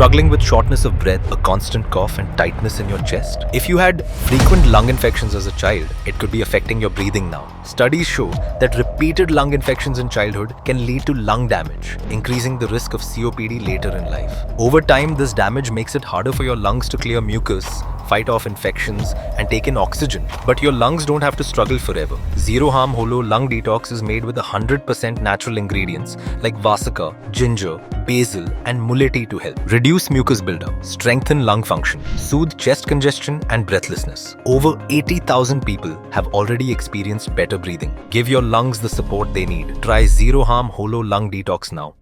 Struggling with shortness of breath, a constant cough and tightness in your chest? If you had frequent lung infections as a child, it could be affecting your breathing now. Studies show that repeated lung infections in childhood can lead to lung damage, increasing the risk of COPD later in life. Over time, this damage makes it harder for your lungs to clear mucus, fight off infections, and take in oxygen. But your lungs don't have to struggle forever. Zeroharm Holo Lung Detox is made with 100% natural ingredients like Vasaka, ginger, Basil, and Mulethi to help reduce mucus buildup, strengthen lung function, soothe chest congestion and breathlessness. Over 80,000 people have already experienced better breathing. Give your lungs the support they need. Try Zeroharm Holo Lung Detox now.